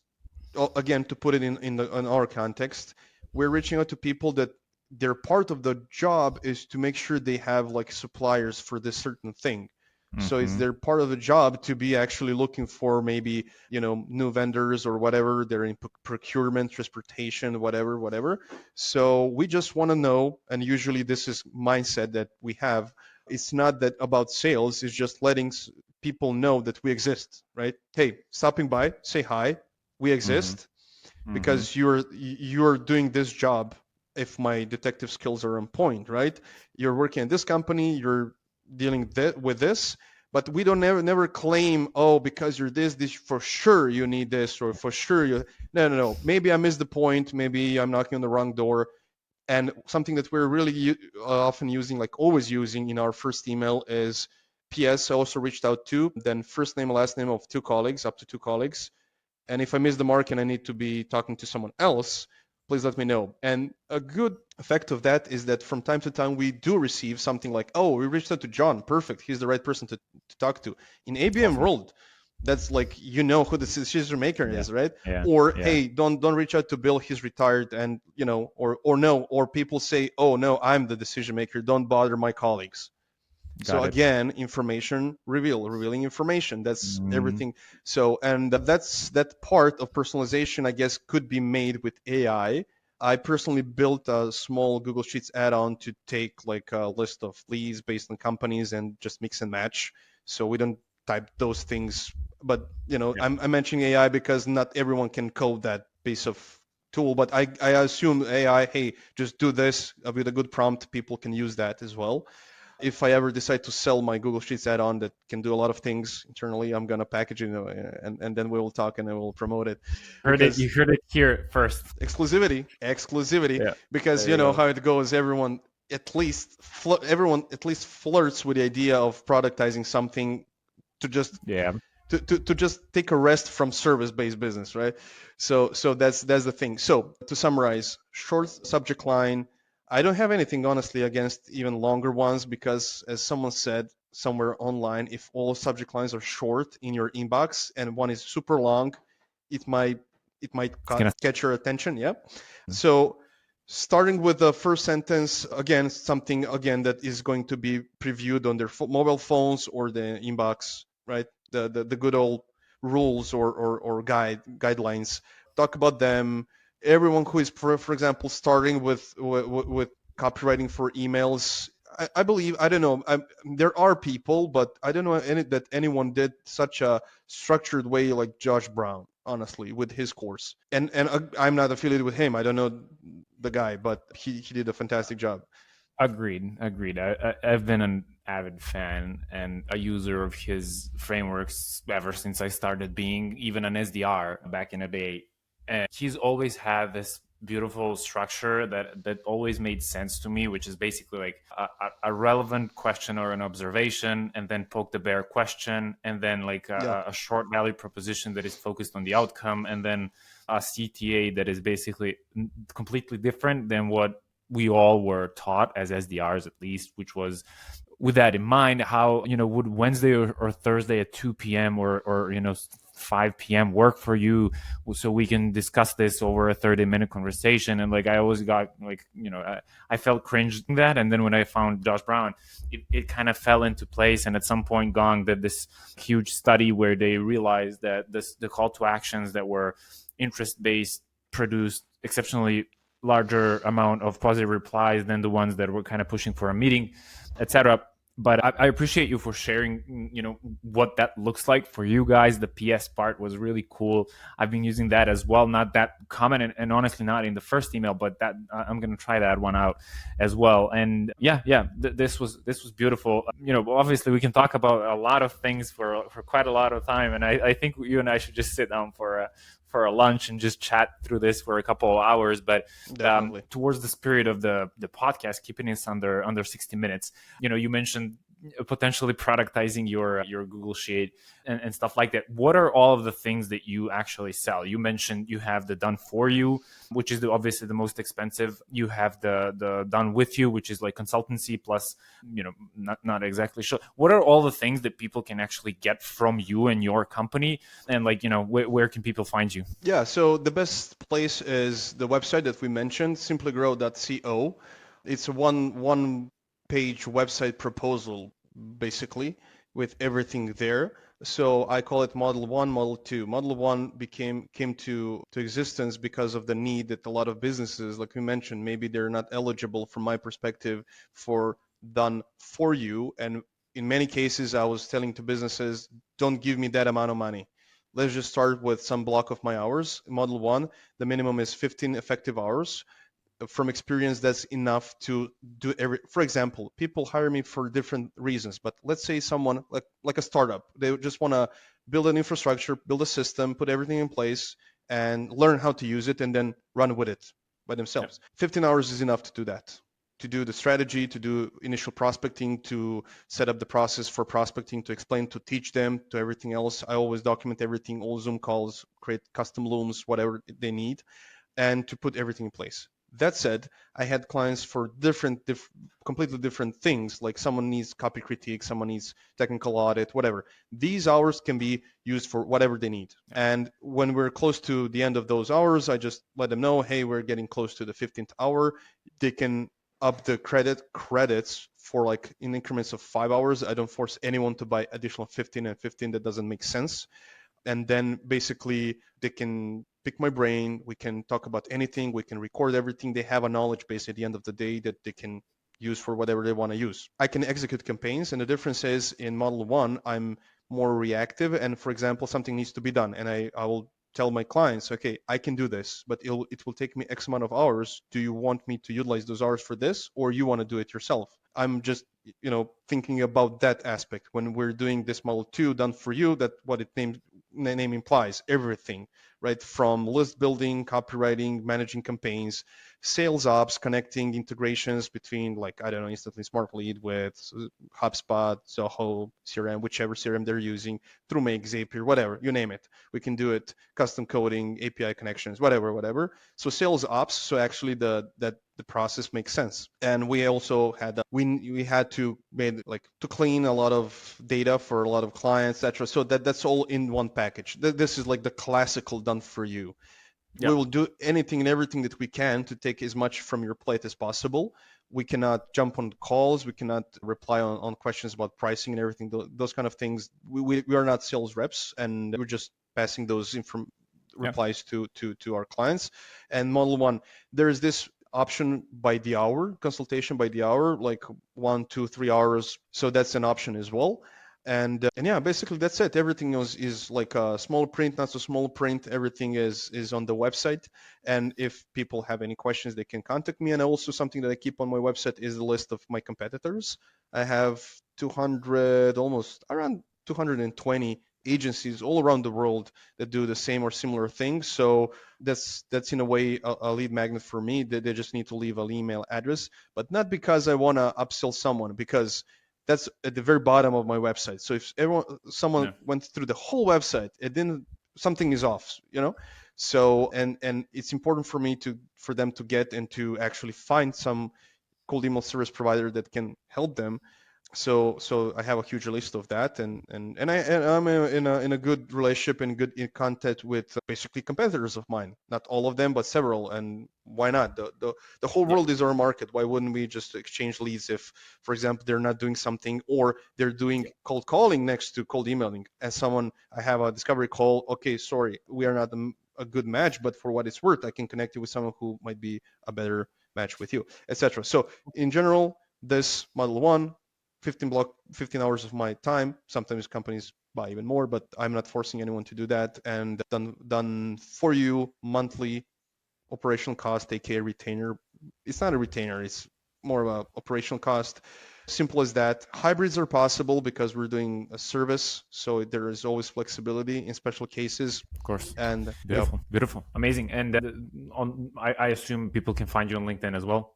again, to put it in our context, we're reaching out to people that their part of the job is to make sure they have like suppliers for this certain thing. So it's Mm-hmm. their part of the job to be actually looking for maybe new vendors or whatever. They're in procurement, transportation, whatever. So we just want to know, and usually this is mindset that we have. It's not that about sales. It's just letting people know that we exist, right? Hey, stopping by, say hi, we Mm-hmm. exist Mm-hmm. because you're doing this job. If my detective skills are on point, right? You're working at this company, you're dealing with this, but we don't never claim, oh, because you're this for sure you need this, or for sure you. No, no, no. Maybe I missed the point. Maybe I'm knocking on the wrong door. And something that we're really often using, like always using in our first email, is PS. I also reached out to, then first name, last name of two colleagues, up to two colleagues, and if I miss the mark and I need to be talking to someone else, please let me know. And a good effect of that is that from time to time we do receive something like, oh, we reached out to John. Perfect. He's the right person to talk to. In ABM Awesome. world, That's like, who the decision maker Yeah. is, right? Yeah. Or Yeah. hey, don't reach out to Bill, he's retired, and or no, or people say, oh no, I'm the decision maker, don't bother my colleagues. So Got it. again, information revealing information. That's Mm, everything. So, and that part of personalization, I guess, could be made with AI. I personally built a small Google Sheets add-on to take like a list of leads based on companies and just mix and match. So we don't type those things. But yeah. I'm mentioning AI because not everyone can code that piece of tool. But I assume AI, hey, just do this with a good prompt. People can use that as well. If I ever decide to sell my Google Sheets add-on that can do a lot of things internally, I'm gonna package it, and then we will talk and I will promote it, Heard it. You because heard it here first. exclusivity, Yeah. because There you go. how it goes. Everyone at least flirts with the idea of productizing something to just Yeah. to just take a rest from service-based business, right? So that's the thing. So to summarize, short subject line. I don't have anything honestly against even longer ones, because as someone said somewhere online, if all subject lines are short in your inbox and one is super long, it might it might It's gonna. catch your attention. Yeah. So starting with the first sentence, again, something again that is going to be previewed on their mobile phones or the inbox, right? The good old rules or guidelines. Talk about them. Everyone who is, for example, starting with copywriting for emails, I believe, I don't know, there are people, but I don't know that anyone did such a structured way like Josh Brown, honestly, with his course. And I'm not affiliated with him. I don't know the guy, but he did a fantastic job. Agreed. Agreed. I've been an avid fan and a user of his frameworks ever since I started being even an SDR back in the day. And he's always had this beautiful structure that always made sense to me, which is basically like a relevant question or an observation, and then poke the bear question, and then like Yeah. a short value proposition that is focused on the outcome, and then a CTA that is basically completely different than what we all were taught as SDRs, at least, which was with that in mind, how, would Wednesday or Thursday at 2 p.m. or 5 p.m. work for you, so we can discuss this over a 30-minute conversation. And like, I always got like, I felt cringe that. And then when I found Josh Brown, it kind of fell into place. And at some point, Gong did this huge study where they realized that the call to actions that were interest based produced exceptionally larger amount of positive replies than the ones that were kind of pushing for a meeting, etc. But I appreciate you for sharing, what that looks like for you guys. The PS part was really cool. I've been using that as well. Not that common, and honestly, not in the first email, but that I'm gonna try that one out as well. And yeah, this was beautiful. Obviously, we can talk about a lot of things for quite a lot of time, and I think you and I should just sit down for a lunch and just chat through this for a couple of hours. But Definitely. towards the spirit of the podcast, keeping this under 60 minutes, you mentioned potentially productizing your Google Sheet and stuff like that. What are all of the things that you actually sell? You mentioned you have the done for you, which is obviously the most expensive. You have the done with you, which is like consultancy plus, not exactly sure. What are all the things that people can actually get from you and your company? And like, where can people find you? Yeah, so the best place is the website that we mentioned, simplygrow.co. It's a one page website proposal, basically, with everything there. So I call it Model 1, Model 2. Model 1 came to existence because of the need that a lot of businesses, like we mentioned, maybe they're not eligible from my perspective for done for you. And in many cases, I was telling to businesses, don't give me that amount of money. Let's just start with some block of my hours. Model 1, the minimum is 15 effective hours. From experience, that's enough to do every. For example, people hire me for different reasons, but let's say someone like a startup, they just want to build an infrastructure, build a system, put everything in place, and learn how to use it, and then run with it by Yep. themselves. 15 hours is enough to do that, to do the strategy, to do initial prospecting, to set up the process for prospecting, to explain, to teach them, to everything else. I always document everything, all Zoom calls, create custom looms, whatever they need, and to put everything in place. That said, I had clients for completely different things. Like someone needs copy critique, someone needs technical audit, whatever. These hours can be used for whatever they need. Yeah. And when we're close to the end of those hours, I just let them know, hey, we're getting close to the 15th hour. They can up the credits for like in increments of 5 hours. I don't force anyone to buy additional 15 and 15. That doesn't make sense. And then basically they can pick my brain. We can talk about anything. We can record everything. They have a knowledge base at the end of the day that they can use for whatever they want to use. I can execute campaigns, and the difference is in Model 1, I'm more reactive. And for example, something needs to be done, and I will tell my clients, okay, I can do this, but it will take me X amount of hours. Do you want me to utilize those hours for this, or you want to do it yourself? I'm just thinking about that aspect when we're doing this Model 2 done for you. That what it name implies, everything, right? From list building, copywriting, managing campaigns, sales ops, connecting integrations between, like, I don't know, Instantly Smart Lead with HubSpot, Zoho, CRM, whichever CRM they're using, through Make, Zapier, whatever, you name it. We can do it, custom coding, API connections, whatever. So sales ops, so actually the process makes sense. And we also had we had to made like to clean a lot of data for a lot of clients, etc. So that's all in one package. This is like the classical done for you. We Yeah. will do anything and everything that we can to take as much from your plate as possible. We cannot jump on calls. We cannot reply on questions about pricing and everything. Those kind of things. We are not sales reps, and we're just passing those Yeah. replies to our clients. And Model 1, there is this option by the hour, consultation by the hour, like 1, 2, 3 hours. So that's an option as well. And yeah, basically that's it. Everything is like a small print, not so small print. Everything is on the website. And if people have any questions, they can contact me. And also something that I keep on my website is the list of my competitors. I have 200, almost around 220 agencies all around the world that do the same or similar things. So that's in a way a lead magnet for me. They just need to leave an email address, but not because I want to upsell someone, because that's at the very bottom of my website. So if someone Yeah. went through the whole website, it didn't, something is off. So and it's important for me for them to get and to actually find some cold email service provider that can help them. So I have a huge list of that, and I'm in a good relationship and good in contact with basically competitors of mine. Not all of them, but several. And why not? The whole Yeah. world is our market. Why wouldn't we just exchange leads if, for example, they're not doing something, or they're doing cold calling next to cold emailing? As someone, I have a discovery call. Okay, sorry, we are not a good match, but for what it's worth, I can connect you with someone who might be a better match with you, etc. So in general, this Model 1, 15 hours of my time. Sometimes companies buy even more, but I'm not forcing anyone to do that. And done for you monthly, operational cost, aka retainer. It's not a retainer, it's more of a operational cost. Simple as that. Hybrids are possible because we're doing a service, so there is always flexibility in special cases. Of course. And yeah. Beautiful. Beautiful. Amazing. And I assume people can find you on LinkedIn as well.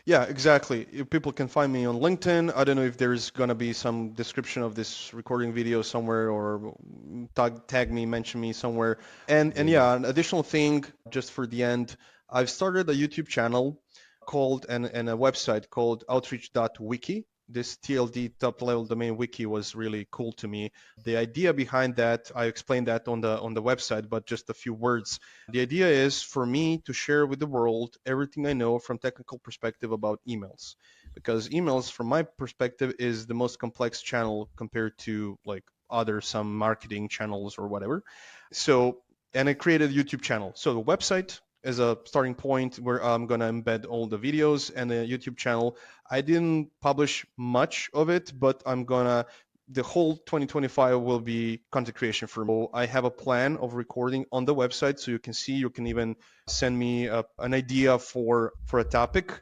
Yeah, exactly. People can find me on LinkedIn. I don't know if there's going to be some description of this recording video somewhere, or tag me, mention me somewhere. And Will do. yeah, an additional thing just for the end, I've started a YouTube channel called and a website called outreach.wiki. This TLD top level domain wiki was really cool to me. The idea behind that, I explained that on the website, but just a few words. The idea is for me to share with the world everything I know from technical perspective about emails, because emails from my perspective is the most complex channel compared to like other some marketing channels or whatever. So, and I created a YouTube channel. So the website as a starting point where I'm going to embed all the videos, and the YouTube channel. I didn't publish much of it, but I'm going to the whole 2025 will be content creation for me. So I have a plan of recording on the website, so you can see. You can even send me an idea for a topic,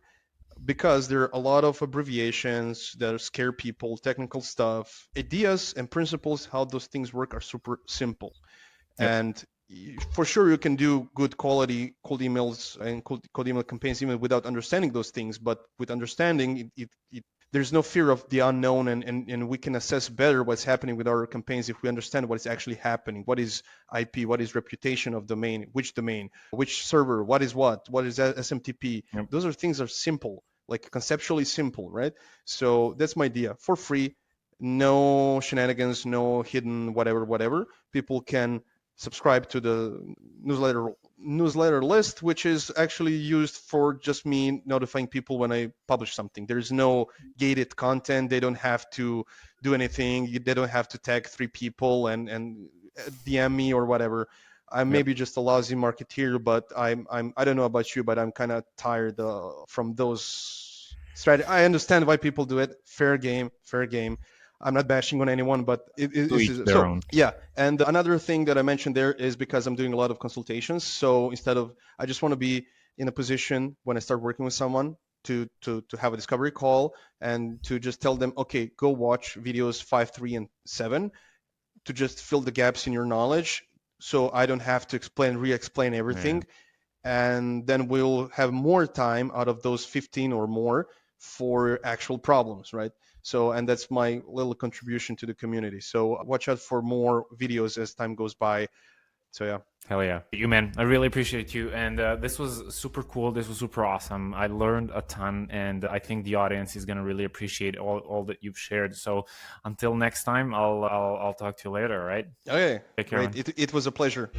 because there are a lot of abbreviations that scare people, technical stuff, ideas and principles. How those things work are super simple, Yep. and for sure you can do good quality cold emails and cold email campaigns even without understanding those things. But with understanding, there's no fear of the unknown, and we can assess better what's happening with our campaigns if we understand what is actually happening. What is IP? What is reputation of domain? Which server? What is SMTP? Yep. Those are things are simple, like conceptually simple, right? So that's my idea. For free, no shenanigans, no hidden whatever. People can subscribe to the newsletter list, which is actually used for just me notifying people when I publish something. There's no gated content. They don't have to do anything. They don't have to tag 3 people and DM me or whatever. I'm Yep. maybe just a lousy marketeer, but I don't know about you, but I'm kind of tired from those strategy. I understand why people do it. Fair game, fair game. I'm not bashing on anyone, but To it's each their so own. yeah. And another thing that I mentioned there is because I'm doing a lot of consultations. So instead of, I just want to be in a position when I start working with someone to have a discovery call and to just tell them, okay, go watch videos 5, 3, and 7 to just fill the gaps in your knowledge. So I don't have to re-explain Yeah. everything, and then we'll have more time out of those 15 or more for actual problems, right? So, and that's my little contribution to the community. So watch out for more videos as time goes by. So yeah. Hell yeah. You, man. I really appreciate you. And this was super cool. This was super awesome. I learned a ton, and I think the audience is going to really appreciate all that you've shared. So until next time, I'll talk to you later, all right? Okay, Take care, great. man. It was a pleasure.